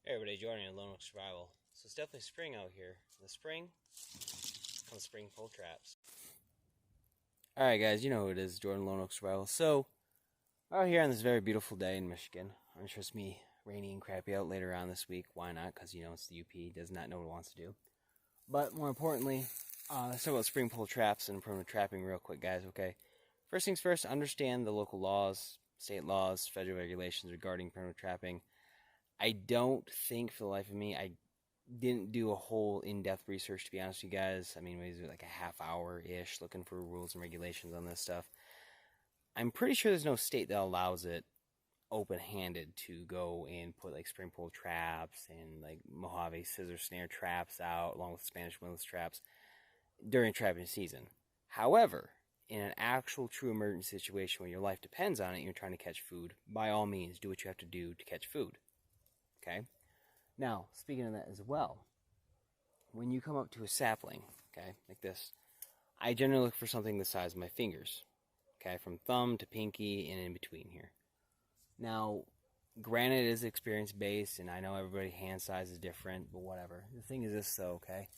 Hey everybody, Jordan in Lone Oak Survival. So it's definitely spring out here. In the spring comes spring pole traps. Alright guys, you know who it is, Jordan Lone Oak Survival. So, out here on this very beautiful day in Michigan. I'm sure it's me rainy and crappy out later on this week. Why not? Because you know it's the UP, does not know what it wants to do. But more importantly, let's talk about spring pole traps and permanent trapping real quick guys, okay? First things first, understand the local laws, state laws, federal regulations regarding permanent trapping. I don't think, for the life of me, I didn't do a whole in-depth research, to be honest with you guys. I mean, maybe like a half hour-ish looking for rules and regulations on this stuff. I'm pretty sure there's no state that allows it open-handed to go and put like spring pole traps and like Mojave scissor snare traps out along with Spanish windlass traps during trapping season. However, in an actual true emergency situation where your life depends on it and you're trying to catch food, by all means, do what you have to do to catch food. Okay? Now, speaking of that as well, when you come up to a sapling, okay, like this, I generally look for something the size of my fingers, okay, from thumb to pinky and in between here. Now, granted, it is experience-based, and I know everybody's hand size is different, but whatever. The thing is this, though, okay?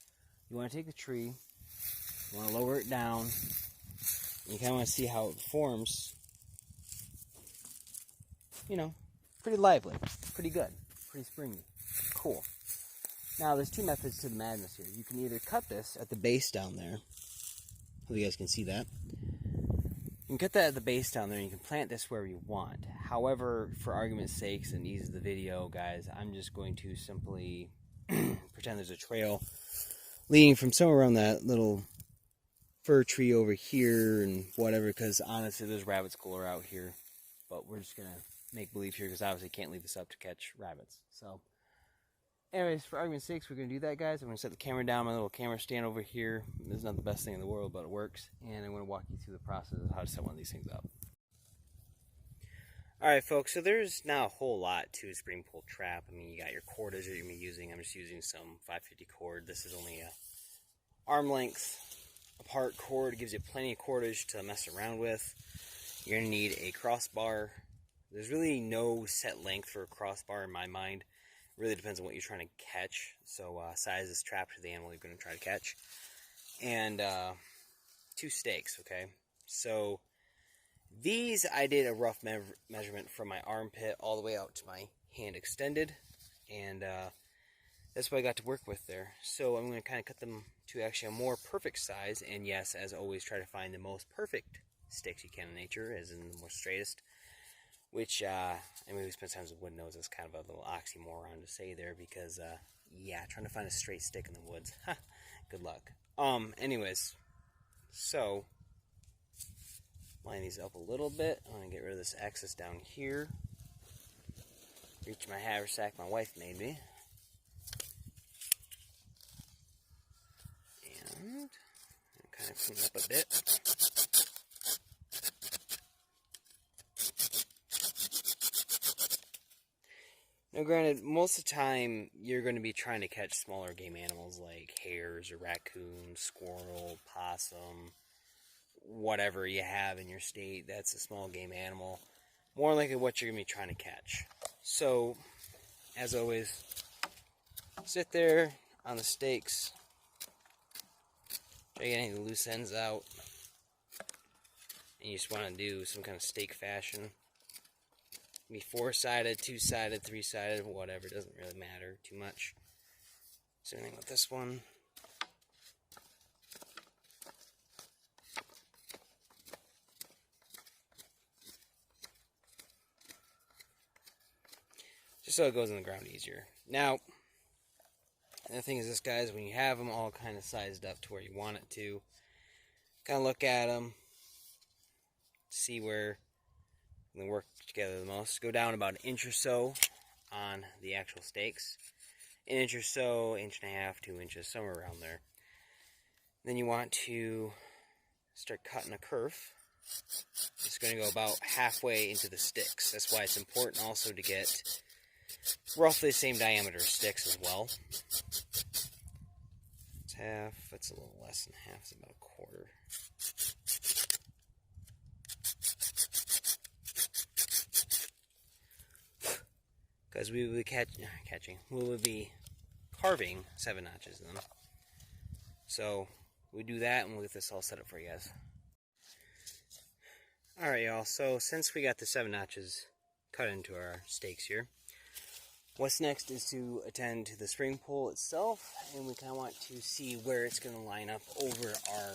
You want to take the tree, you want to lower it down, and you kind of want to see how it forms, you know, pretty lively, pretty good. Pretty springy. Cool. Now, there's two methods to the madness here. You can either cut this at the base down there. Hope you guys can see that. You can cut that at the base down there, and you can plant this wherever you want. However, for argument's sakes and ease of the video, guys, I'm just going to simply pretend there's a trail leading from somewhere around that little fir tree over here and whatever, because honestly, there's rabbits galore out here. But we're just going to make believe here because obviously can't leave this up to catch rabbits. So anyways, for argument's sakes, we're going to do that, guys. I'm going to set the camera down, my little camera stand over here. This is not the best thing in the world, but it works. And I'm going to walk you through the process of how to set one of these things up. Alright folks, so there's not a whole lot to a spring pole trap. I mean, you got your cordage that you're going to be using. I'm just using some 550 cord. This is only a arm length apart cord. It gives you plenty of cordage to mess around with. You're going to need a crossbar. There's really no set length for a crossbar in my mind. It really depends on what you're trying to catch. So size is trapped to the animal you're going to try to catch. And 2 stakes, okay? So these I did a rough measurement from my armpit all the way out to my hand extended. And that's what I got to work with there. So I'm going to kind of cut them to actually a more perfect size. And yes, as always, try to find the most perfect sticks you can in nature, as in the most straightest. Which, I mean, we spent time with wood nose. That's kind of a little oxymoron to say there because, yeah, trying to find a straight stick in the woods. Good luck. Anyways, so, line these up a little bit. I'm going to get rid of this excess down here. Reach my haversack my wife made me. And kind of clean up a bit. Now, granted, most of the time, you're going to be trying to catch smaller game animals like hares or raccoons, squirrel, possum, whatever you have in your state that's a small game animal. More likely what you're going to be trying to catch. So, as always, sit there on the stakes, try to get any of the loose ends out, and you just want to do some kind of stake fashion. Be 4-sided, 2-sided, 3-sided, whatever. It doesn't really matter too much. Same thing with this one. Just so it goes in the ground easier. Now, the thing is this, guys, when you have them all kind of sized up to where you want it to, kind of look at them, see where they work together the most. Go down about 1 inch or so on the actual stakes. 1 inch or so, 1.5 inches, 2 inches, somewhere around there. Then you want to start cutting a kerf. It's going to go about halfway into the sticks. That's why it's important also to get roughly the same diameter sticks as well. It's half, that's a little less than half, it's about 1/4. because we will be we will be carving 7 notches in them. So we do that and we'll get this all set up for you guys. Alright y'all, so since we got the 7 notches cut into our stakes here, what's next is to attend to the spring pole itself, and we kind of want to see where it's going to line up over our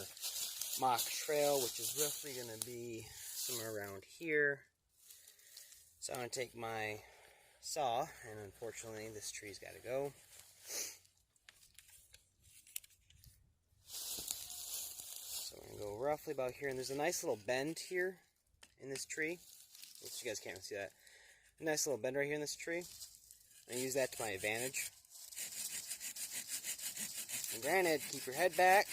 mock trail, which is roughly going to be somewhere around here. So I'm going to take my saw, and unfortunately this tree's got to go. So I'm going to go roughly about here, and there's a nice little bend here in this tree, which you guys can't see that. A nice little bend right here in this tree. I use that to my advantage. And granted, keep your head back,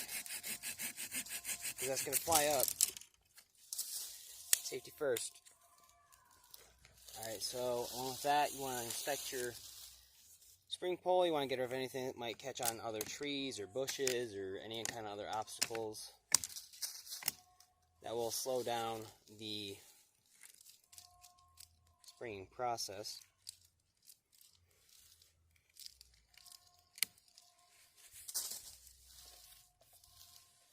because that's going to fly up. Safety first. Alright, so along with that, you want to inspect your spring pole. You want to get rid of anything that might catch on other trees or bushes or any kind of other obstacles. That will slow down the springing process.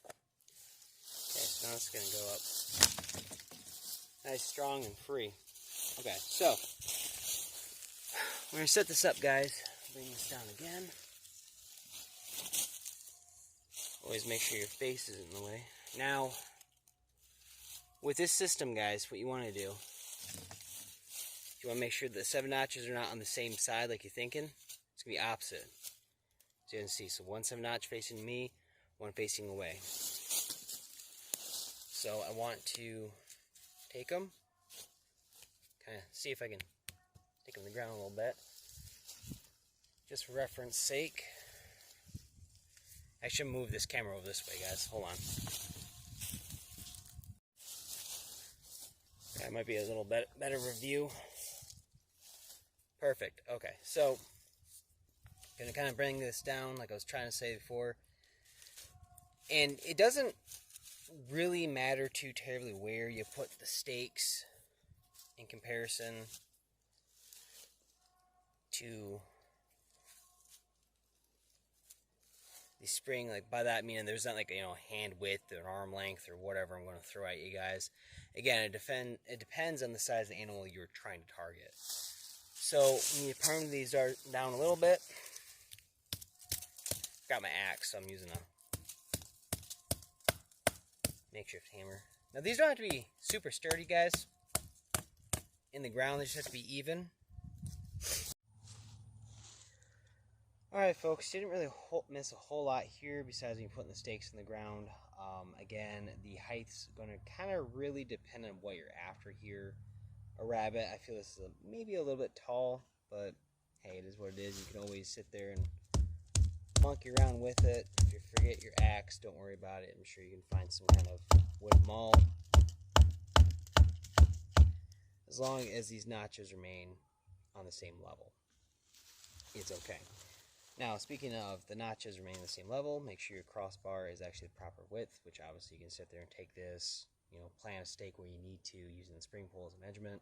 Okay, so now it's going to go up nice, strong, and free. Okay, so we're going to set this up, guys. Bring this down again. Always make sure your face isn't in the way. Now, with this system, guys, what you want to do, you want to make sure that the 7 notches are not on the same side like you're thinking. It's going to be opposite. So you can see, so 1 7 notch facing me, 1 facing away. So I want to take them, kind of see if I can take them to the ground a little bit, just for reference sake. I should move this camera over this way, guys. Hold on. That might be a little bit better review. Perfect. Okay, so I'm going to kind of bring this down like I was trying to say before. And it doesn't really matter too terribly where you put the stakes in comparison to the spring. Like, by that meaning there's not like, you know, hand width or arm length or whatever I'm going to throw at you guys. Again, it depends on the size of the animal you're trying to target. So when you prune these down a little bit, got my axe, so I'm using a makeshift hammer. Now these don't have to be super sturdy, guys. In the ground, they just have to be even. Alright folks, didn't really miss a whole lot here besides when you're putting the stakes in the ground. Again, the height's going to kind of really depend on what you're after here. A rabbit, I feel this is maybe a little bit tall, but hey, it is what it is. You can always sit there and monkey around with it. If you forget your axe, don't worry about it. I'm sure you can find some kind of wood maul. As long as these notches remain on the same level, it's okay. Now, speaking of the notches remaining the same level, make sure your crossbar is actually the proper width, which obviously you can sit there and take this, you know, plant a stake where you need to using the spring pole as a measurement,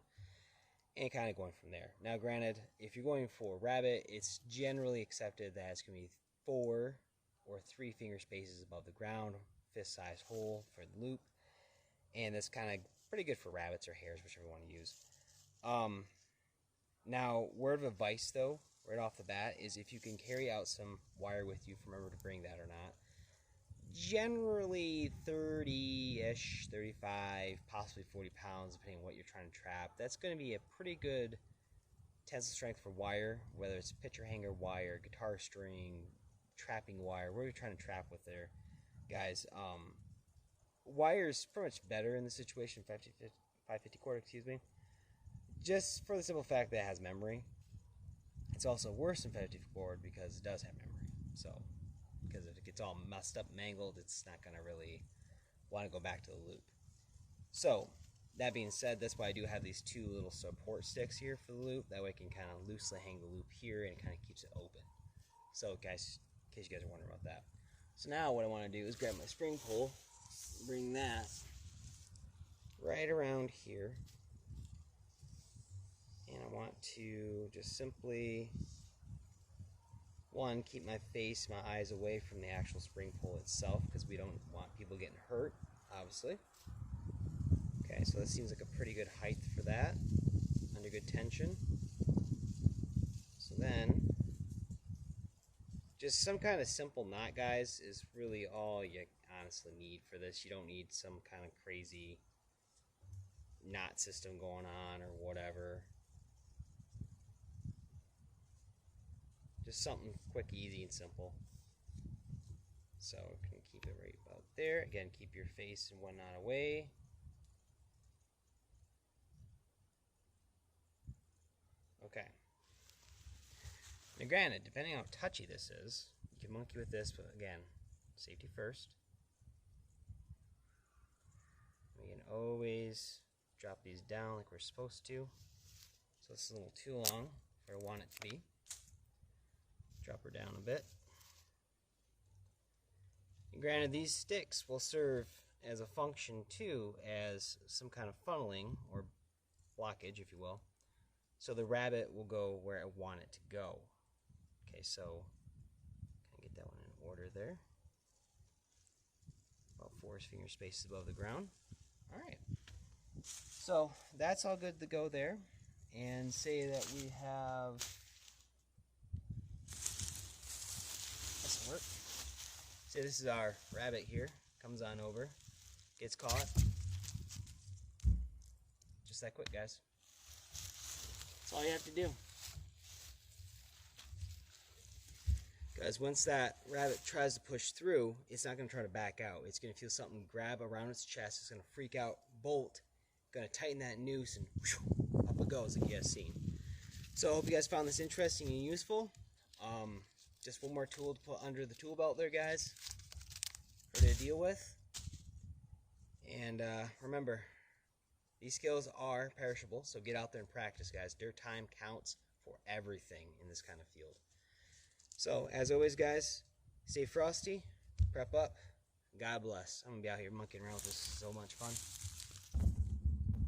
and kind of going from there. Now, granted, if you're going for rabbit, it's generally accepted that it's going to be 4 or 3 finger spaces above the ground, fist-sized hole for the loop, and that's kind of pretty good for rabbits or hares, whichever you want to use. Now, word of advice, though, right off the bat, is if you can carry out some wire with you, remember to bring that or not. Generally 30-ish, 35, possibly 40 pounds, depending on what you're trying to trap. That's going to be a pretty good tensile strength for wire, whether it's picture hanger wire, guitar string, trapping wire, whatever you're trying to trap with there, guys. Wire is pretty much better in this situation, 550 cord, excuse me, just for the simple fact that it has memory. It's also worse than 550 cord because it does have memory. So, because if it gets all messed up, mangled, it's not going to really want to go back to the loop. So, that being said, that's why I do have these 2 little support sticks here for the loop. That way I can kind of loosely hang the loop here and it kind of keeps it open. So, guys, in case you guys are wondering about that. So now what I want to do is grab my spring pole, bring that right around here. And I want to just simply, one, keep my face, my eyes away from the actual spring pole itself, because we don't want people getting hurt, obviously. Okay, so that seems like a pretty good height for that, under good tension. So then, just some kind of simple knot, guys, is really all you honestly need for this. You don't need some kind of crazy knot system going on or whatever. Just something quick, easy, and simple. So we can keep it right about there. Again, keep your face and one knot away. Okay. Now granted, depending on how touchy this is, you can monkey with this, but again, safety first. We can always drop these down like we're supposed to. So this is a little too long where I want it to be. Drop her down a bit. And granted, these sticks will serve as a function too as some kind of funneling or blockage, if you will. So the rabbit will go where I want it to go. Okay, so kind of get that one in order there. About 4 finger spaces above the ground. All right. So that's all good to go there. And say that we have, this will work. Say this is our rabbit here. Comes on over, gets caught. Just that quick, guys. That's all you have to do. Guys, once that rabbit tries to push through, it's not going to try to back out. It's going to feel something grab around its chest. It's going to freak out, bolt, going to tighten that noose, and whew, up it goes like you guys seen. So I hope you guys found this interesting and useful. Just one more tool to put under the tool belt there, guys, for to deal with. And remember, these skills are perishable, so get out there and practice, guys. Their time counts for everything in this kind of field. So, as always, guys, stay frosty, prep up, God bless. I'm going to be out here monkeying around with this. So much fun.